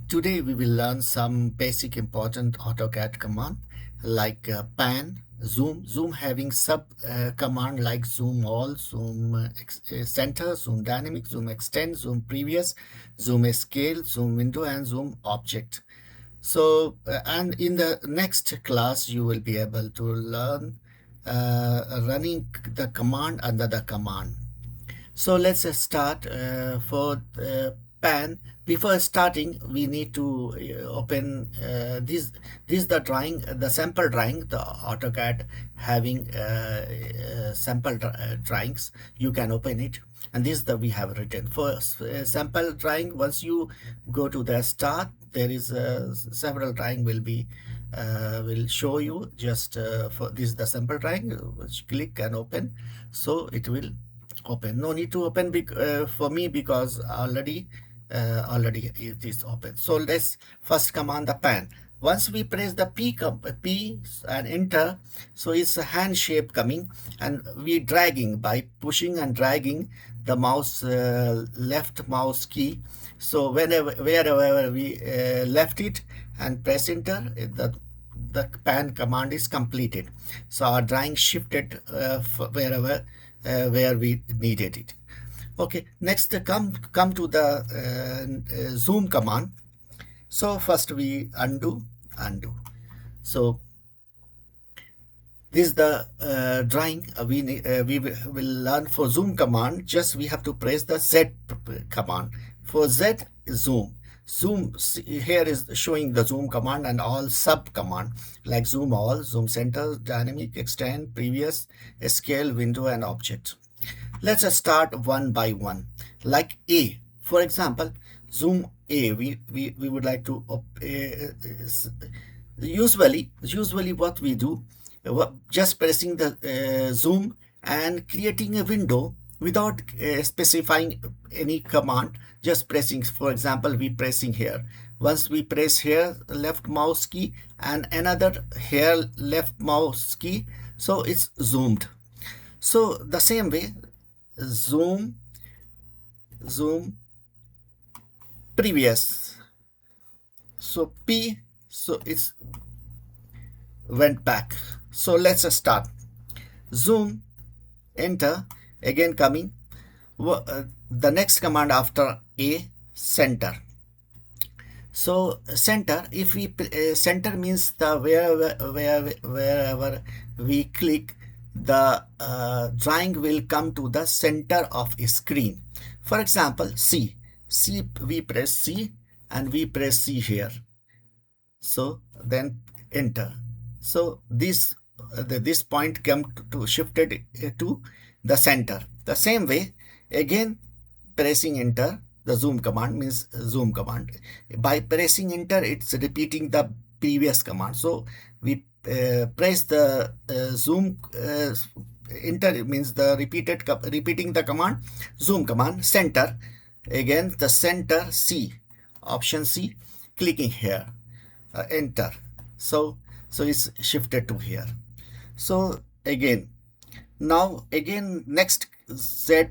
Today we will learn some basic important AutoCAD command like pan, zoom, zoom having sub command like zoom all, zoom center, zoom dynamic, zoom extend, zoom previous, zoom scale, zoom window, and zoom object. So, and in the next class, you will be able to learn running the command under the command. So let's start for pan. Before starting, we need to open this. This is the drawing, the sample drawing, the AutoCAD having sample drawings. You can open it, and this is the we have written for sample drawing. Once you go to the start, there is several drawing will show you just for this is the sample drawing. Which click and open, so it will open. No need to open for me because already it is open. So let's first command the pan. Once we press the P and enter, so it's a hand shape coming, and we dragging by pushing and dragging the mouse left mouse key. So wherever we left it and press enter, the pan command is completed. So our drawing shifted wherever where we needed it. Okay, next come to the zoom command. So first we undo. So this is the drawing we will learn for zoom command. Just we have to press the Z command. For Z, zoom. Here is showing the zoom command and all sub command like zoom all, zoom center, dynamic, extend, previous, scale, window, and object. Let's start one by one. Like A, for example, zoom A. We would like to usually what we do, just pressing the zoom and creating a window without specifying any command, just pressing. For example, we pressing here. Once we press here left mouse key and another here left mouse key, so it's zoomed. So the same way, zoom previous, so P, so it's went back. So let's start. Zoom, enter, again coming. The next command after A, center. So center, if we center means the wherever we click, the drawing will come to the center of a screen. For example, C, we press C and we press C here. So then enter. So this point come to shifted to the center. The same way, again pressing enter, the zoom command means zoom command. By pressing enter, it's repeating the previous command. So we press the zoom enter means the repeating the command, zoom command, center. Again the center, C, option C, clicking here, enter. So it's shifted to here. So again, now again next Z,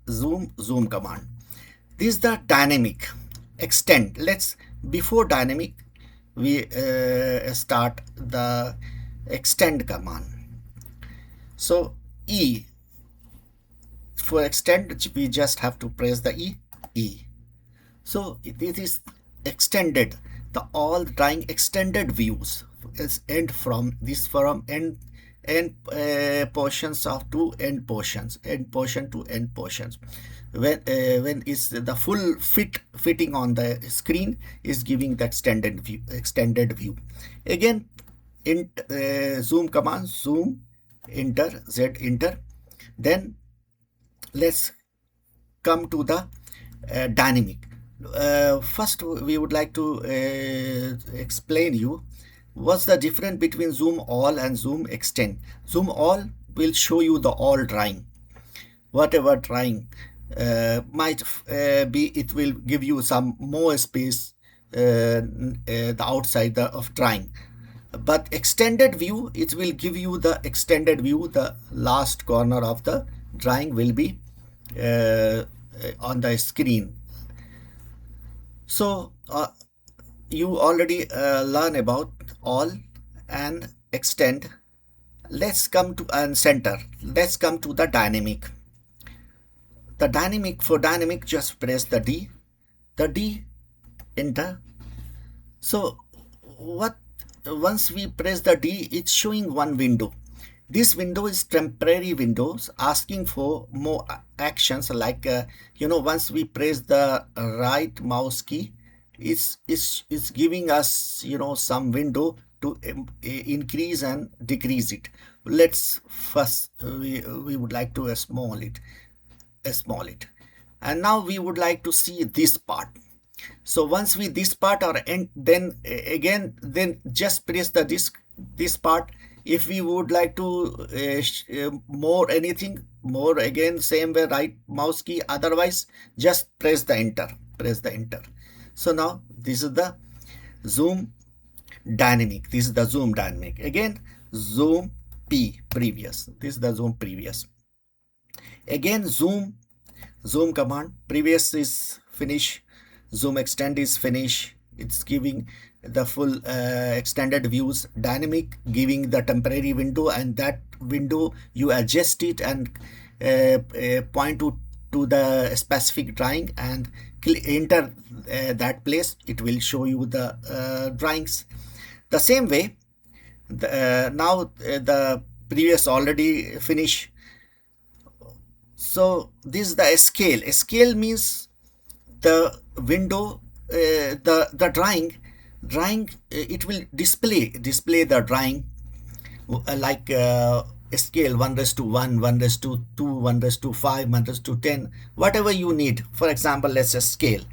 zoom command. This is the dynamic, extend. Let's before dynamic we start the extend command. So E, for extend we just have to press the E. So it is extended, the all drawing extended views is end from this, from end portions of to end portion to end portions. When is the full fitting on the screen is giving the extended view. Again in zoom command, zoom, enter, Z, enter. Then let's come to the dynamic. First we would like to explain you what's the difference between zoom all and zoom extend. Zoom all will show you the all drawing, whatever drawing might be, it will give you some more space the outside of drawing. But extended view, it will give you the extended view, the last corner of the drawing will be on the screen. So you already learn about all and extend. Let's come to and center. Let's come to the dynamic. The dynamic, for dynamic, just press the D, enter. So what, once we press the D, it's showing one window. This window is temporary windows asking for more actions, like once we press the right mouse key, it's giving us some window to increase and decrease it. Let's first we would like to small it, and now we would like to see this part. So once we this part or end, then again, then just press the this part. If we would like to more anything more, again same way, right mouse key, otherwise just press the enter. So now this is the zoom dynamic, this is the zoom dynamic. Again, zoom p previous, this is the zoom previous. Again, zoom command, previous is finish, zoom extend is finish. It's giving the full extended views. Dynamic giving the temporary window, and that window you adjust it and point to the specific drawing and enter that place. It will show you the drawings. The same way, now the previous already finish. So this is the scale. Scale means the window, the drawing, it will display the drawing like scale 1:1, 1:2, 1:5, 1:10, whatever you need. For example, let's just scale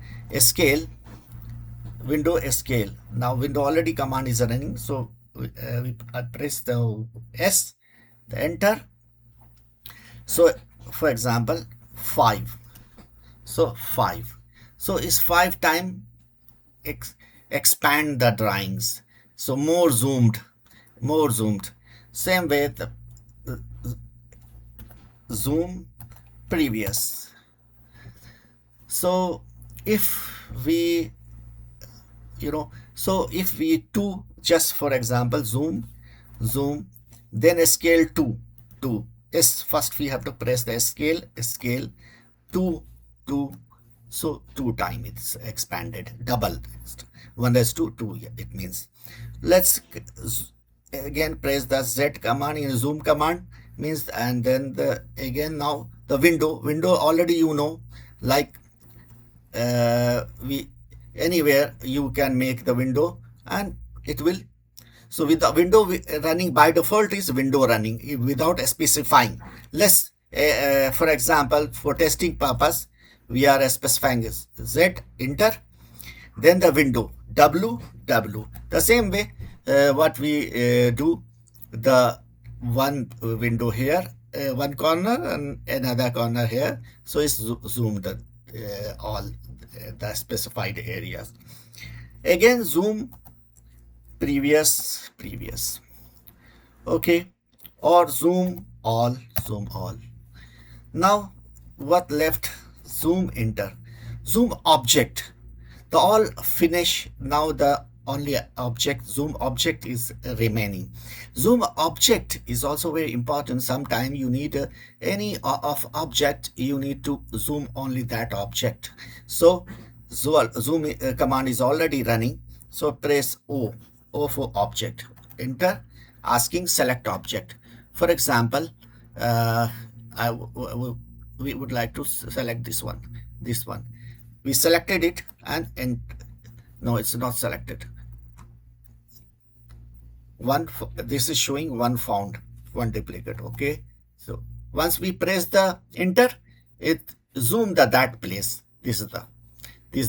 window scale. Now window already command is running, so I press the S, the enter. So for example 5, so 5, so it's 5 time expand the drawings, so more zoomed. Same way, the zoom previous. So if we so if we two, just for example, zoom, then scale 2. Yes, first we have to press the scale 2, so 2 time it's expanded, double, 1:2, it means. Let's again press the Z command in zoom command, means, and then the again now the window already like we anywhere you can make the window, and it will. So with the window running by default is window running without specifying. Let's for example, for testing purpose, we are specifying is Z, enter, then the window W. The same way what we do, the one window here, one corner and another corner here, so it's zoomed all the specified areas. Again, zoom previous, okay, or zoom all. Now what left? Zoom enter, zoom object, the all finish. Now the only object, zoom object, is remaining. Zoom object is also very important. Sometime you need any of object, you need to zoom only that object. So zoom command is already running, so press O for object, enter, asking select object. For example, we would like to select this one. We selected it, and no, it's not selected. This is showing one found, one duplicate. Okay, so once we press the enter, it zoomed that place. This is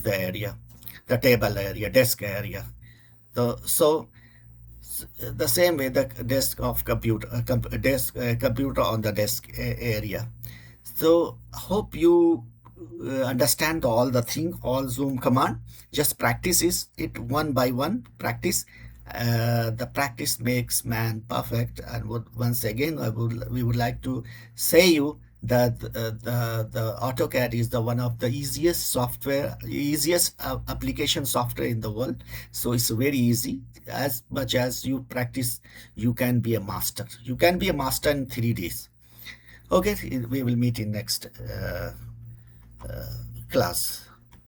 the area, the table area, desk area. So the same way, the desk of computer, computer on the desk area. So hope you understand all the thing, all zoom command. Just practice it one by one. Practice. The practice makes man perfect. And once again, we would like to say you that the AutoCAD is the one of the easiest application software in the world. So it's very easy. As much as you practice, you can be a master. You can be a master in 3 days. Okay, we will meet in next class.